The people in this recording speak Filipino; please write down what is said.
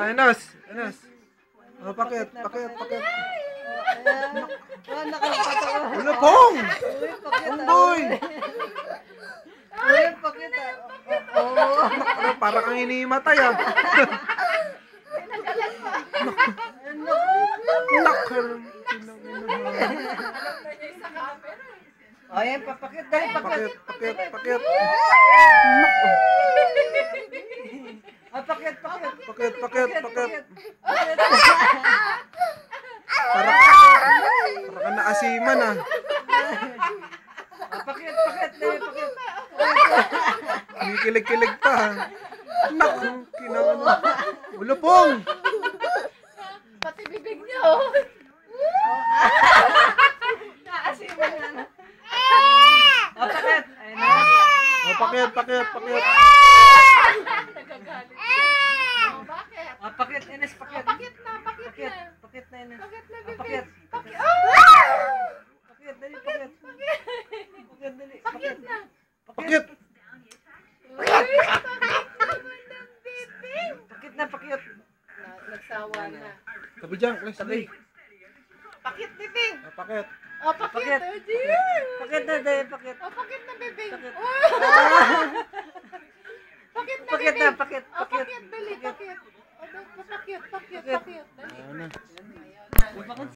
Enos. Enos. Oh, pakit. Pakit. Pakit. Ulo, Pong! Pongboy! Para kang inimatay ah. O yan, papakit. Dali, pakit. Pakit. Pakit. Pakit. Pakit. Para ka naasiman ah. Pakit. Dali, pakit. Kinikilig-kilig pa. Naku, kinano. Ulo, Pong! Pati bibig niyo. Naasiman na. Pakit. Ayun na. Oh, pakit. Nagagalit. Bakit? Pakit, Ines, pakit. Pakit na, Pakit na, Ines. Pakit na, bibig. Pakit. Pakit. Pakit, dali, pakit. Pakit, dali. Pakit na. Pakit! Uy, pakit ng bibig. Pakit na, pakit. Nagsawa na. Tabi dyan, Leslie. Pakit, bibig. Oh, pakit. Oh, pakit. Pakit. Oh, dear. Pakit na, dali, pakit. Oh, pakit na, bibig. Pakit. Pakit na, Pakit bibig. na, pakit. Oh, pakit, dali, pakit. Oh, pakit. Dali. Ano na? Ayan na.